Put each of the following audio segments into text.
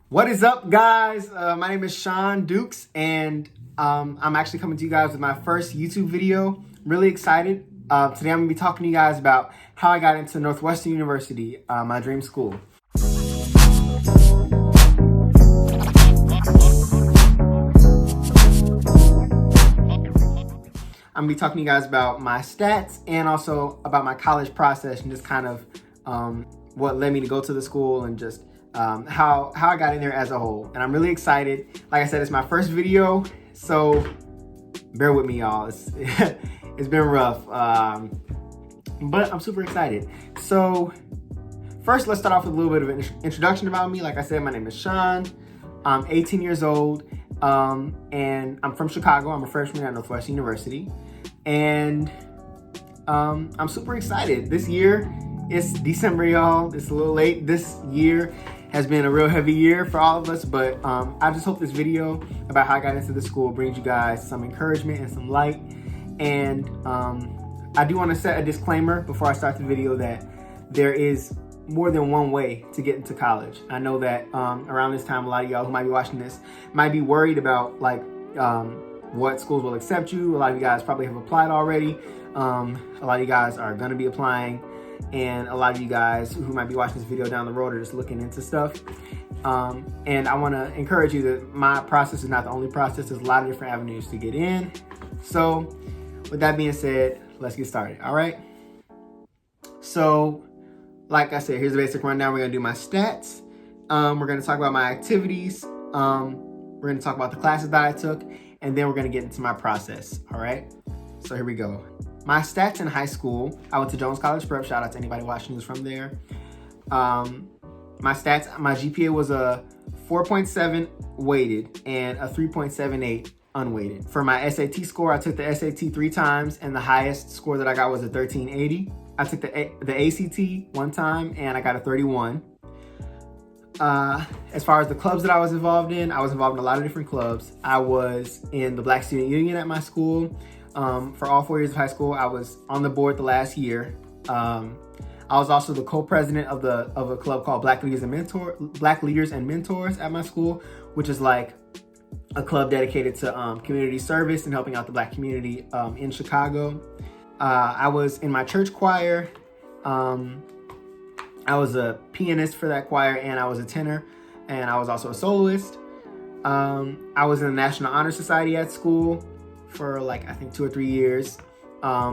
What is up, guys? My name is Sean Dukes, and I'm actually coming to you guys with my first YouTube video. Really excited. Today I'm going to be talking to you guys about how I got into Northwestern University, my dream school. I'm going to be talking to you guys about my stats and also about my college process and just kind of what led me to go to the school and just how I got in there as a whole. And I'm really excited. Like I said, it's my first video, so bear with me, y'all. It's been rough, but I'm super excited. So first, let's start off with a little bit of an introduction about me. Like I said, my name is Sean. I'm 18 years old, and I'm from Chicago. I'm a freshman at Northwestern University, and I'm super excited. This year, it's December, y'all. It's a little late. This year has been a real heavy year for all of us, but I just hope this video about how I got into the school brings you guys some encouragement and some light. And I do want to set a disclaimer before I start the video that there is more than one way to get into college. I know that around this time, a lot of y'all who might be watching this might be worried about like what schools will accept you. A lot of you guys probably have applied already. A lot of you guys are going to be applying. And a lot of you guys who might be watching this video down the road are just looking into stuff. And I want to encourage you that my process is not the only process. There's a lot of different avenues to get in. So with that being said, let's get started. All right. So like I said, here's the basic rundown. We're going to do my stats. We're going to talk about my activities. We're going to talk about the classes that I took. And then we're going to get into my process. All right. So here we go. My stats in high school, I went to Jones College Prep. Shout out to anybody watching who's from there. My stats, my GPA was a 4.7 weighted and a 3.78 unweighted. For my SAT score, I took the SAT 3 times, and the highest score that I got was a 1380. I took the ACT 1 time, and I got a 31. As far as the clubs that I was involved in a lot of different clubs. I was in the Black Student Union at my school. For all 4 years of high school, I was on the board the last year. I was also the co-president of a club called Black Leaders and Mentors at my school, which is like a club dedicated to community service and helping out the Black community in Chicago. I was in my church choir. I was a pianist for that choir, and I was a tenor, and I was also a soloist. I was in the National Honor Society at school for like, I think 2 or 3 years. I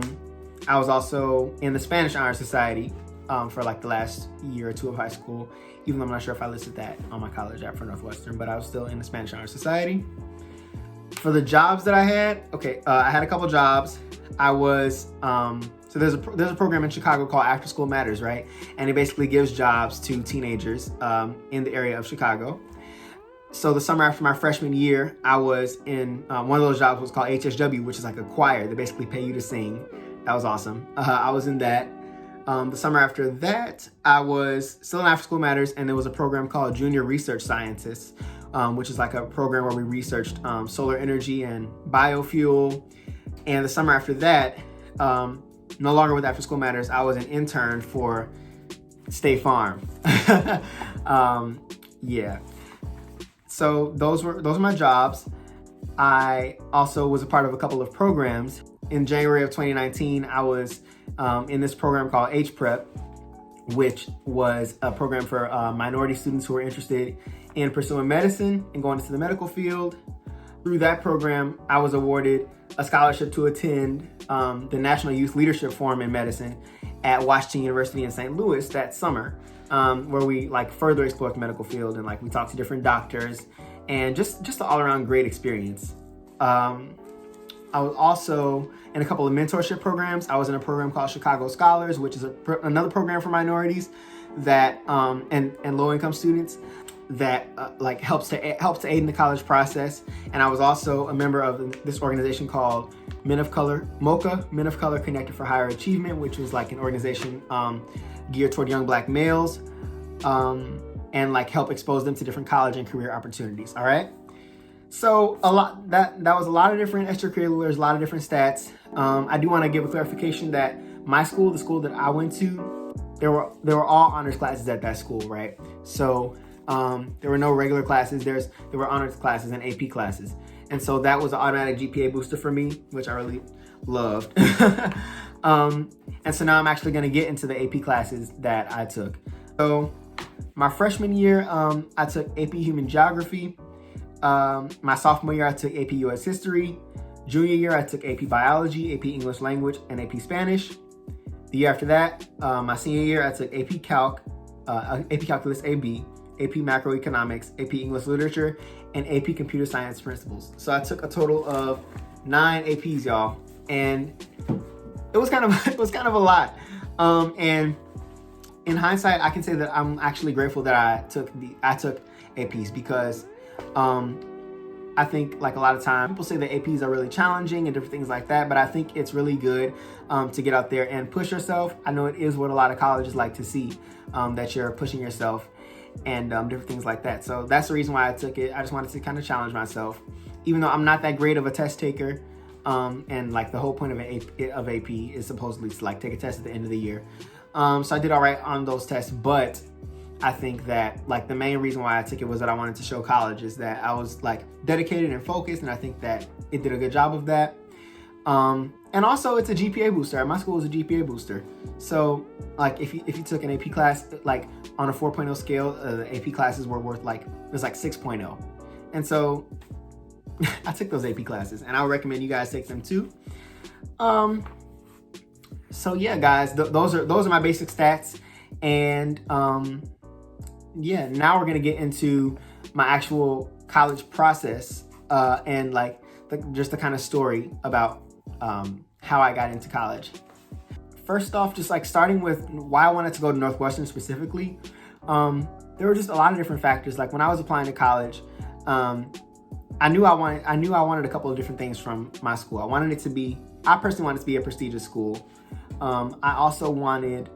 was also in the Spanish Honor Society for like the last year or 2 of high school, even though I'm not sure if I listed that on my college app for Northwestern, but I was still in the Spanish Honor Society. For the jobs that I had, I had a couple jobs. I was, so there's a program in Chicago called After School Matters, right? And it basically gives jobs to teenagers in the area of Chicago. So the summer after my freshman year, I was in one of those jobs was called HSW, which is like a choir. They basically pay you to sing. That was awesome. I was in that. The summer after that, I was still in After School Matters, and there was a program called Junior Research Scientists, which is like a program where we researched solar energy and biofuel. And the summer after that, no longer with After School Matters, I was an intern for State Farm. Yeah. So those were my jobs. I also was a part of a couple of programs. In January of 2019, I was in this program called HPrep, which was a program for minority students who were interested in pursuing medicine and going into the medical field. Through that program, I was awarded a scholarship to attend the National Youth Leadership Forum in Medicine at Washington University in St. Louis that summer. Where we like further explored the medical field and like we talked to different doctors, and just an all around great experience. I was also in a couple of mentorship programs. I was in a program called Chicago Scholars, which is another program for minorities that and low income students that like helps to aid in the college process. And I was also a member of this organization called Men of Color, MOCA, Men of Color Connected for Higher Achievement, which was like an organization geared toward young Black males, and like help expose them to different college and career opportunities. All right. So that was a lot of different extracurriculars, a lot of different stats. I do want to give a clarification that my school, the school that I went to, there were all honors classes at that school, right? So There were no regular classes. There were honors classes and AP classes. And so that was an automatic GPA booster for me, which I really loved. And so now I'm actually going to get into the AP classes that I took. So my freshman year, I took AP Human Geography. My sophomore year, I took AP US History. Junior year, I took AP Biology, AP English Language, and AP Spanish. The year after that, my senior year, I took AP Calc, AP Calculus AB, AP Macroeconomics, AP English Literature, and AP Computer Science Principles. So I took a total of 9 APs, y'all, and it was kind of a lot. And in hindsight, I can say that I'm actually grateful that I took APs because I think like a lot of times people say that APs are really challenging and different things like that, but I think it's really good to get out there and push yourself. I know it is what a lot of colleges like to see, that you're pushing yourself and different things like that. So that's the reason why I took it. I just wanted to kind of challenge myself, even though I'm not that great of a test taker. And like the whole point of AP is supposedly to like take a test at the end of the year. So I did all right on those tests, but I think that like the main reason why I took it was that I wanted to show colleges that I was like dedicated and focused, and I think that it did a good job of that. And also it's a GPA booster. My school is a GPA booster. So like if you took an AP class like on a 4.0 scale, the AP classes were worth like, it was like 6.0. And so I took those AP classes, and I would recommend you guys take them too. So yeah, guys, those are my basic stats, and yeah, now we're gonna get into my actual college process and like just the kind of story about how I got into college. First off, just like starting with why I wanted to go to Northwestern specifically, there were just a lot of different factors. Like when I was applying to college, I knew I wanted a couple of different things from my school. I personally wanted it to be a prestigious school. I also wanted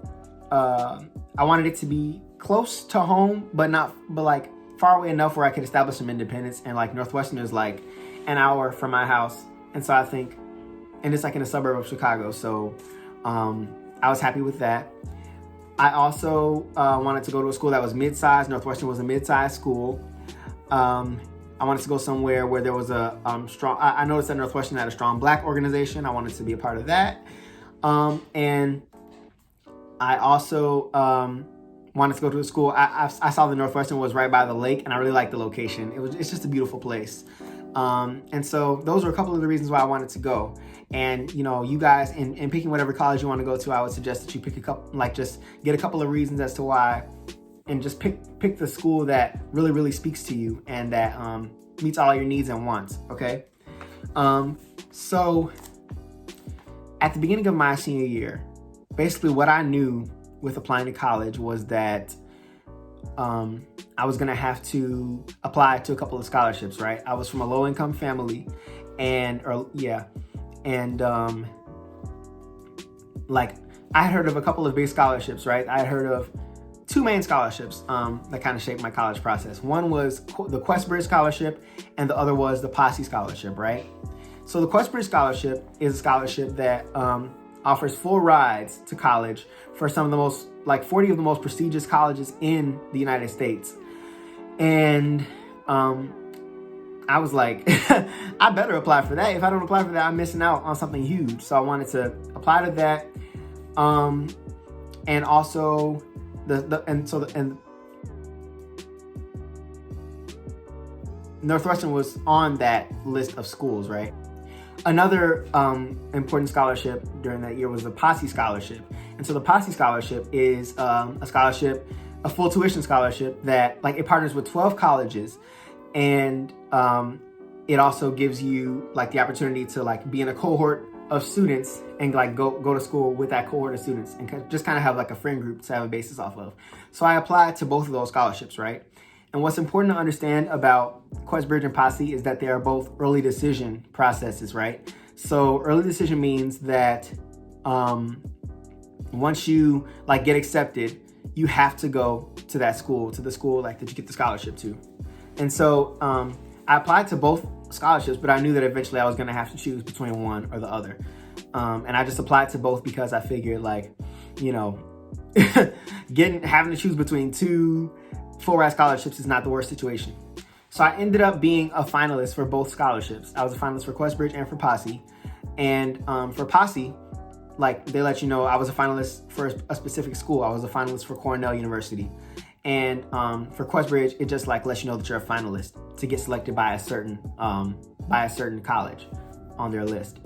it to be close to home, but like far away enough where I could establish some independence. And like Northwestern is like an hour from my house, and so I think, and it's like in a suburb of Chicago. So I was happy with that. I also wanted to go to a school that was mid-sized. Northwestern was a mid-sized school. I wanted to go somewhere where there was a strong, I noticed that Northwestern had a strong Black organization. I wanted to be a part of that. And I also wanted to go to a school. I saw that Northwestern was right by the lake, and I really liked the location. It's just a beautiful place. And so those were a couple of the reasons why I wanted to go. And, you know, you guys, in picking whatever college you want to go to, I would suggest that you pick a couple, like just get a couple of reasons as to why, and just pick the school that really, really speaks to you and that meets all your needs and wants, okay? So at the beginning of my senior year, basically what I knew with applying to college was that I was gonna have to apply to a couple of scholarships, right? I was from a low-income family, like I had heard of a couple of big scholarships, right? I had heard of 2 main scholarships that kind of shaped my college process. One was the Questbridge Scholarship, and the other was the Posse Scholarship, right? So the Questbridge Scholarship is a scholarship that offers full rides to college for some of the most, like 40 of the most prestigious colleges in the United States. And I was like, I better apply for that. If I don't apply for that, I'm missing out on something huge. So I wanted to apply to that. And also Northwestern was on that list of schools, right? Another important scholarship during that year was the Posse Scholarship. And so the Posse Scholarship is a scholarship, a full tuition scholarship that like it partners with 12 colleges, and it also gives you like the opportunity to like be in a cohort of students and like go to school with that cohort of students and just kind of have like a friend group to have a basis off of. So I applied to both of those scholarships, right? And what's important to understand about Questbridge and Posse is that they are both early decision processes, right? So early decision means that once you like get accepted, you have to go to that school, to the school like that you get the scholarship to. And so I applied to both scholarships, but I knew that eventually I was gonna have to choose between one or the other. And I just applied to both because I figured like, you know, having to choose between 2 full ride scholarships is not the worst situation. So I ended up being a finalist for both scholarships. I was a finalist for Questbridge and for Posse. And for Posse, like they let you know I was a finalist for a specific school. I was a finalist for Cornell University. And for Questbridge, it just like lets you know that you're a finalist to get selected by a certain college on their list.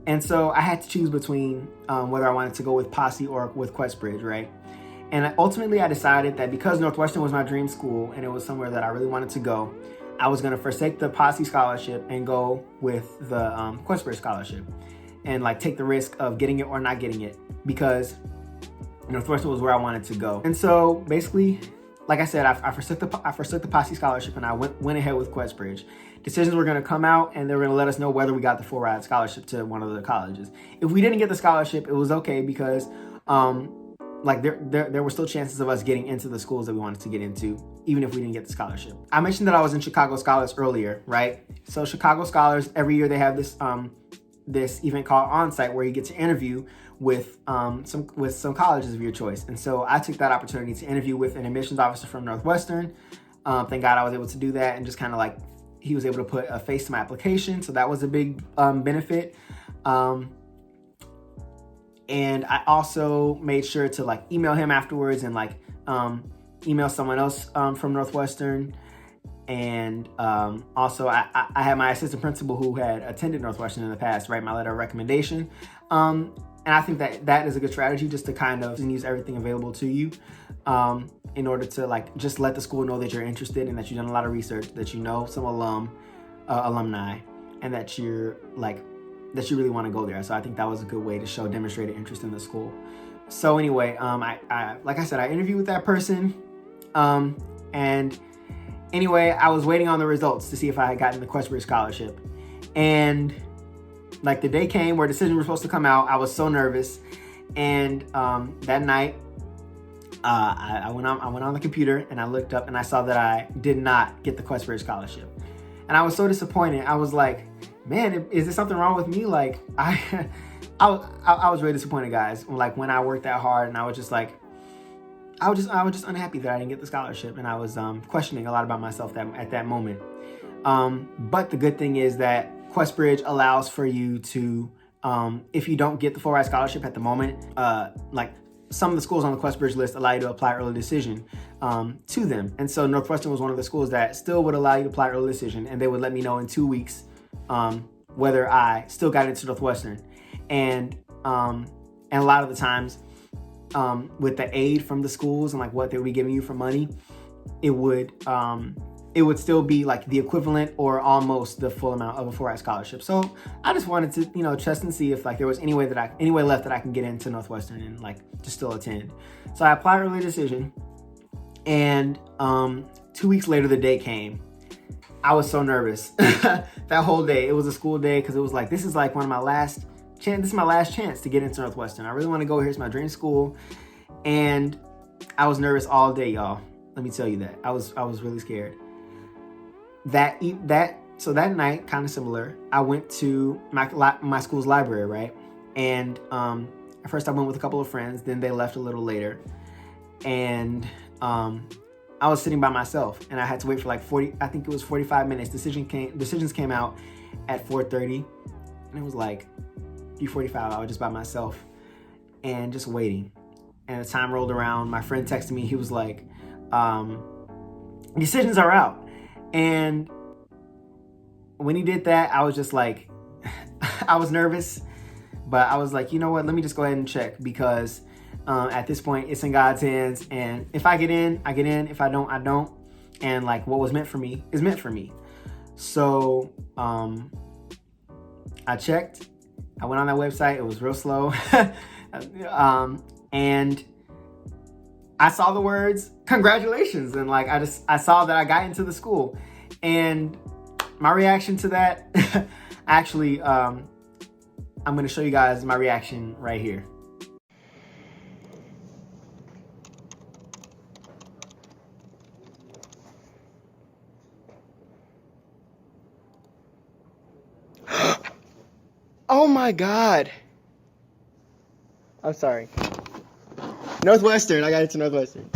And so I had to choose between whether I wanted to go with Posse or with Questbridge, right? And ultimately I decided that because Northwestern was my dream school and it was somewhere that I really wanted to go, I was gonna forsake the Posse scholarship and go with the Questbridge scholarship and like take the risk of getting it or not getting it because Northwestern was where I wanted to go. And so basically, like I said, I forsook the Posse scholarship and I went ahead with Questbridge. Decisions were gonna come out and they were gonna let us know whether we got the full ride scholarship to one of the colleges. If we didn't get the scholarship, it was okay because like there were still chances of us getting into the schools that we wanted to get into, even if we didn't get the scholarship. I mentioned that I was in Chicago Scholars earlier, right? So Chicago Scholars, every year they have this this event called Onsite where you get to interview with some colleges of your choice. And so I took that opportunity to interview with an admissions officer from Northwestern. Thank God I was able to do that and just kind of like, he was able to put a face to my application. So that was a big benefit. And I also made sure to like email him afterwards and like email someone else from Northwestern. And also I had my assistant principal who had attended Northwestern in the past write my letter of recommendation. And I think that is a good strategy just to kind of use everything available to you in order to like just let the school know that you're interested and that you've done a lot of research, that you know some alumni, and that you're like, that you really want to go there. So I think that was a good way to show demonstrated interest in the school. So anyway, I like I said, I interviewed with that person. And anyway, I was waiting on the results to see if I had gotten the Questbridge scholarship. And like the day came where decisions were supposed to come out. I was so nervous. And that night, I went on the computer and I looked up and I saw that I did not get the Questbridge scholarship. And I was so disappointed. I was like, man, is there something wrong with me? Like I was really disappointed, guys. Like when I worked that hard and I was just like, I was just unhappy that I didn't get the scholarship. And I was questioning a lot about myself at that moment. But the good thing is that Questbridge allows for you to, if you don't get the full ride scholarship at the moment, like some of the schools on the Questbridge list allow you to apply early decision to them. And so Northwestern was one of the schools that still would allow you to apply early decision, and they would let me know in 2 weeks whether I still got into Northwestern. And a lot of the times with the aid from the schools and like what they would be giving you for money, it would still be like the equivalent or almost the full amount of a full ride scholarship. So I just wanted to, test and see if like there was any way left that I can get into Northwestern and like to still attend. So I applied early decision, and 2 weeks later the day came. I was so nervous that whole day. It was a school day because it was like, this is like my last chance to get into Northwestern. I really want to go here. It's my dream school. And I was nervous all day, y'all. Let me tell you that. I was really scared. So that night, kind of similar, I went to my school's library, right? And at first I went with a couple of friends, then they left a little later. And I was sitting by myself and I had to wait for like 45 minutes. Decisions came out at 4:30, and it was like 3:45. I was just by myself and just waiting. And the time rolled around. My friend texted me. He was like, decisions are out. And when he did that, I was just like, I was nervous, but I was like, you know what? Let me just go ahead and check, because at this point, it's in God's hands. And if I get in, I get in. If I don't, I don't. And like what was meant for me is meant for me. So I checked. I went on that website. It was real slow. And I saw the words, congratulations. And like, I saw that I got into the school. And my reaction to that, actually, I'm going to show you guys my reaction right here. Oh my God. I'm sorry. Northwestern. I got into Northwestern.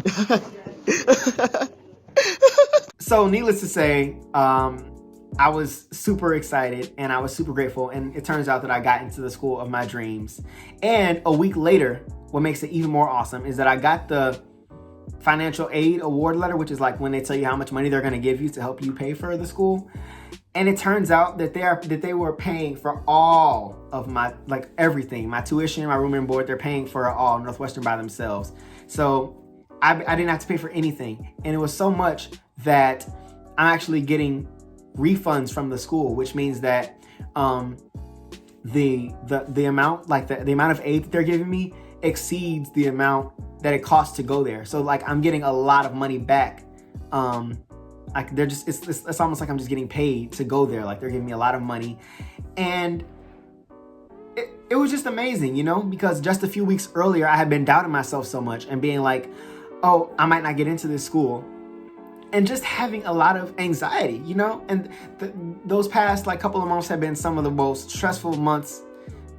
So needless to say, I was super excited and I was super grateful. And it turns out that I got into the school of my dreams. And a week later, what makes it even more awesome is that I got the financial aid award letter, which is like when they tell you how much money they're going to give you to help you pay for the school. And it turns out that they were paying for all of my, like everything, my tuition, my room and board. They're paying for it all, Northwestern by themselves. So I didn't have to pay for anything. And it was so much that I'm actually getting refunds from the school, which means that the amount, like the amount of aid that they're giving me exceeds the amount that it costs to go there. So like I'm getting a lot of money back. Like they're just, it's almost like I'm just getting paid to go there. Like they're giving me a lot of money. And it was just amazing, you know, because just a few weeks earlier, I had been doubting myself so much and being like, oh, I might not get into this school. And just having a lot of anxiety, you know, and those past like couple of months have been some of the most stressful months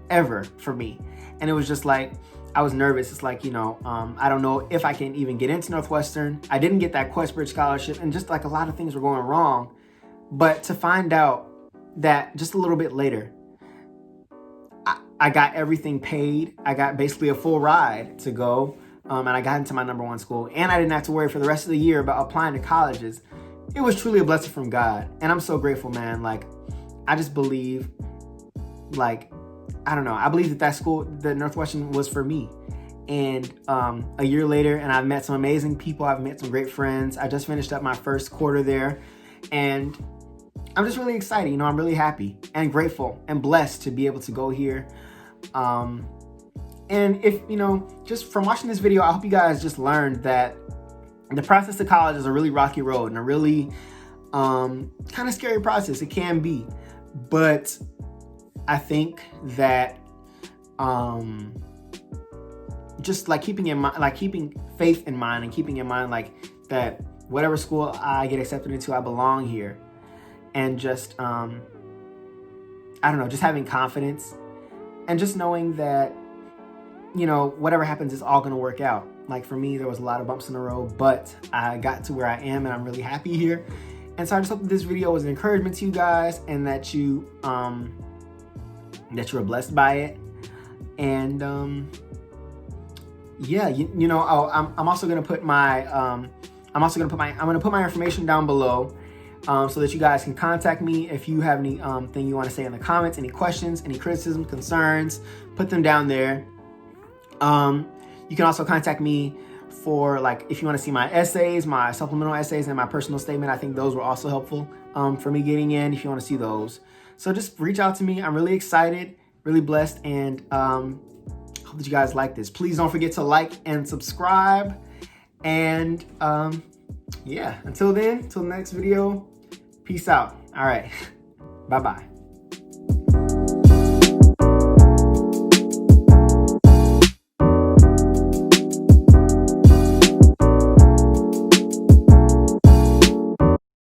ever for me. And it was just like, I was nervous. It's like, you know, I don't know if I can even get into Northwestern. I didn't get that Questbridge scholarship, and just like a lot of things were going wrong. But to find out that just a little bit later, I got everything paid. I got basically a full ride to go. And I got into my #1 school, and I didn't have to worry for the rest of the year about applying to colleges. It was truly a blessing from God. And I'm so grateful, man. Like, I just believe, like, I don't know. I believe that school, that Northwestern, was for me. And a year later, and I've met some amazing people. I've met some great friends. I just finished up my first quarter there. And I'm just really excited. You know, I'm really happy and grateful and blessed to be able to go here. And if, you know, just from watching this video, I hope you guys just learned that the process to college is a really rocky road and a really kind of scary process. It can be. But I think that just like keeping in mind, like keeping faith in mind and keeping in mind like that whatever school I get accepted into, I belong here. And just, I don't know, just having confidence and just knowing that, you know, whatever happens is all going to work out. Like for me, there was a lot of bumps in the road, but I got to where I am and I'm really happy here. And so I just hope that this video was an encouragement to you guys and that you were blessed by it. And yeah, you know, I'm also going to put my I'm going to put my information down below so that you guys can contact me if you have any thing you want to say in the comments, any questions, any criticism, concerns, put them down there. You can also contact me for like, if you want to see my essays, my supplemental essays, and my personal statement. I think those were also helpful for me getting in if you want to see those. So just reach out to me. I'm really excited, really blessed, and hope that you guys like this. Please don't forget to like and subscribe. And yeah, until then, until the next video, peace out. All right, bye-bye.